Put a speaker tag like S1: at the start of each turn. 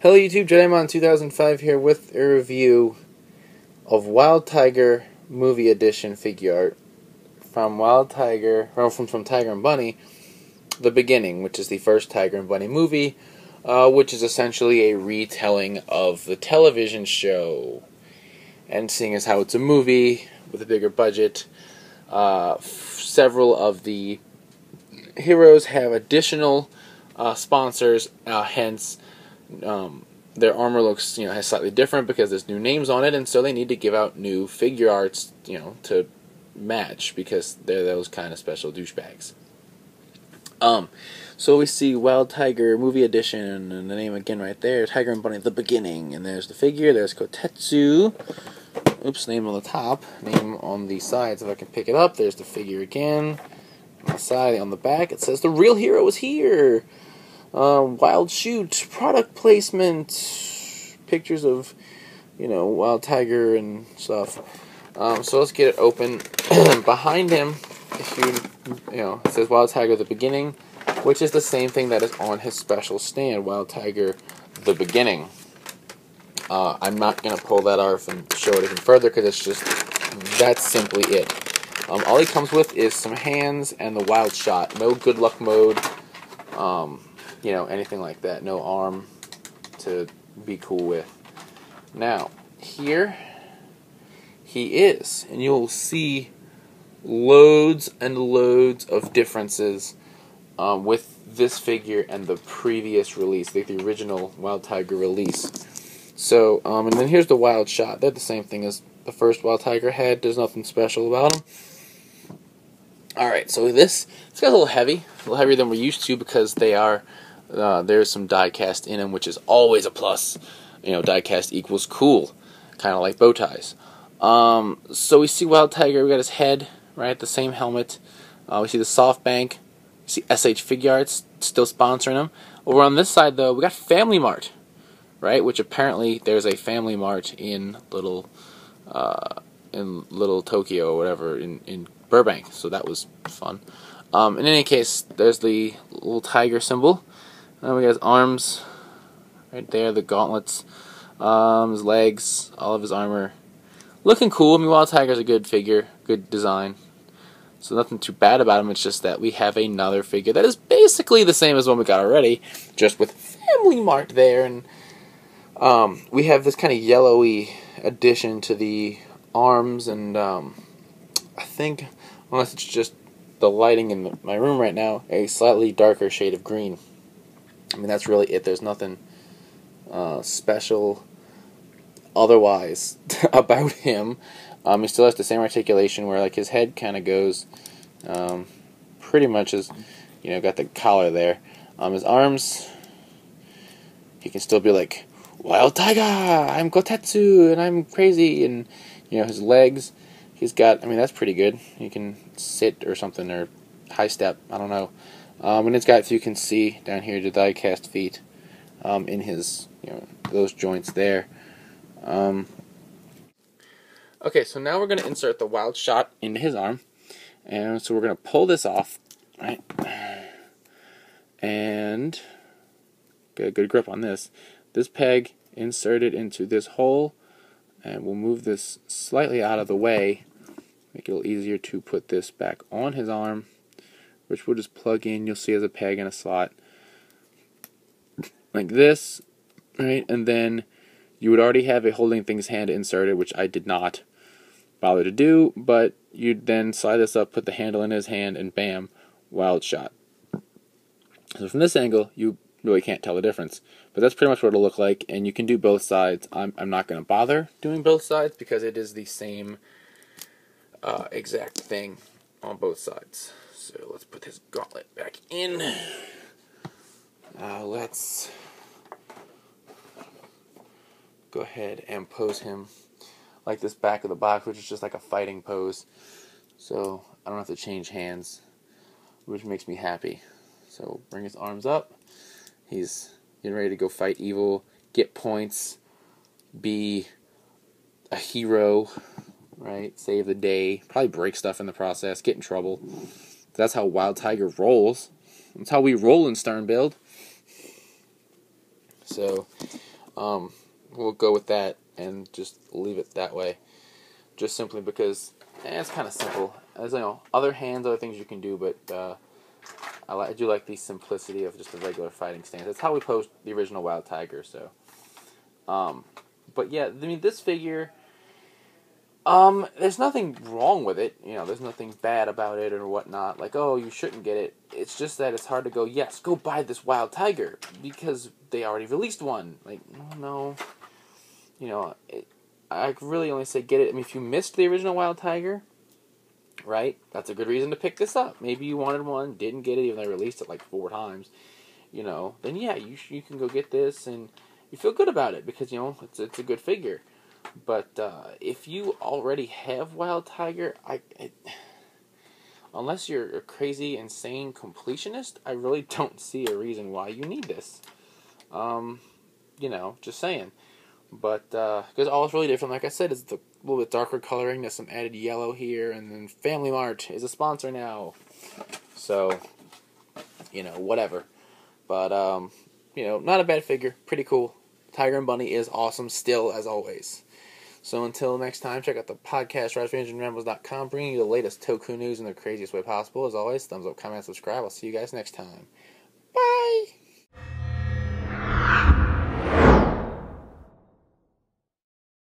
S1: Hello YouTube, JediMon 2005 here with a review of Wild Tiger Movie Edition figure art from from Tiger and Bunny, The Beginning, which is the first Tiger and Bunny movie, which is essentially a retelling of the television show. And seeing as how it's a movie with a bigger budget, several of the heroes have additional sponsors, hence their armor looks, has slightly different because there's new names on it, and so they need to give out new figure arts, to match because they're those kind of special douchebags. So we see Wild Tiger Movie Edition, and the name again right there, Tiger and Bunny, The Beginning, and there's the figure, there's Kotetsu, oops, name on the top, name on the sides if I can pick it up, there's the figure again, on the side, on the back, it says the real hero is here. Wild shoot, product placement, pictures of, Wild Tiger and stuff. So let's get it open. Behind him, it says Wild Tiger The Beginning, which is the same thing that is on his special stand, Wild Tiger The Beginning. I'm not going to pull that off and show it even further because that's simply it. All he comes with is some hands and the wild shot. No good luck mode. Anything like that. No arm to be cool with. Now, here he is, and you'll see loads and loads of differences with this figure and the previous release, like the original Wild Tiger release. So, and then here's the wild shot. They're the same thing as the first Wild Tiger had. There's nothing special about them. Alright, so this got a little heavier than we're used to because there's some die cast in them, which is always a plus. Die cast equals cool, kind of like bow ties. So we see Wild Tiger, we got his head, right, the same helmet. We see the SoftBank, we see S.H.Figuarts still sponsoring them. Over on this side, though, we got Family Mart, right, which apparently there's a Family Mart in Little Tokyo or whatever, in Burbank, so that was fun. In any case, there's the little tiger symbol. We got his arms right there, the gauntlets, his legs, all of his armor. Looking cool. I mean, Wild Tiger's a good figure, good design. So nothing too bad about him, it's just that we have another figure that is basically the same as one we got already, just with Family Mart there, and we have this kind of yellowy addition to the arms, and I think, unless it's just the lighting in my room right now, a slightly darker shade of green. I mean, that's really it. There's nothing special otherwise about him. He still has the same articulation where, like, his head kind of goes pretty much as, got the collar there. His arms, he can still be like, Wild Tiger, I'm Kotetsu, and I'm crazy, and, his legs, he's got, that's pretty good. He can sit or something, or high step, I don't know. And it's got, you can see down here, the die cast feet in his, those joints there. Okay, so now we're going to insert the wild shot into his arm. And so we're going to pull this off, right? And get a good grip on this. This peg inserted into this hole, and we'll move this slightly out of the way, make it a little easier to put this back on his arm, which we'll just plug in. You'll see as a peg in a slot like this, right? And then you would already have a holding things hand inserted, which I did not bother to do, but you'd then slide this up, put the handle in his hand, and bam, wild shot. So from this angle, you really can't tell the difference, but that's pretty much what it'll look like, and you can do both sides. I'm not going to bother doing both sides because it is the same exact thing on both sides. So let's put this gauntlet back in. Let's go ahead and pose him like this back of the box, which is just like a fighting pose. So I don't have to change hands, which makes me happy. So bring his arms up. He's getting ready to go fight evil, get points, be a hero, right? Save the day, probably break stuff in the process, get in trouble. That's how Wild Tiger rolls. That's how we roll in Stern Build. So we'll go with that and just leave it that way. Just simply because it's kind of simple. As you know, other things you can do, but I do like the simplicity of just a regular fighting stance. That's how we post the original Wild Tiger. So, but yeah, I mean, this figure, there's nothing wrong with it. You know, there's nothing bad about it or whatnot. Like, oh, you shouldn't get it. It's just that it's hard to go, yes, go buy this Wild Tiger because they already released one. Like, no, you know, I really only say get it. I mean, if you missed the original Wild Tiger, right, that's a good reason to pick this up. Maybe you wanted one, didn't get it, even though they released it like 4 times, you know, then yeah, you can go get this, and you feel good about it, because, you know, it's a good figure. But if you already have Wild Tiger, unless you're a crazy, insane completionist, I really don't see a reason why you need this. You know, just saying. But, because all it's really different, like I said, is the little bit darker coloring. There's some added yellow here, and then Family Mart is a sponsor now. So, you know, whatever. But, you know, not a bad figure. Pretty cool. Tiger and Bunny is awesome still, as always. So until next time, check out the podcast, RadFansianRambles.com, bringing you the latest Toku news in the craziest way possible. As always, thumbs up, comment, subscribe. I'll see you guys next time. Bye!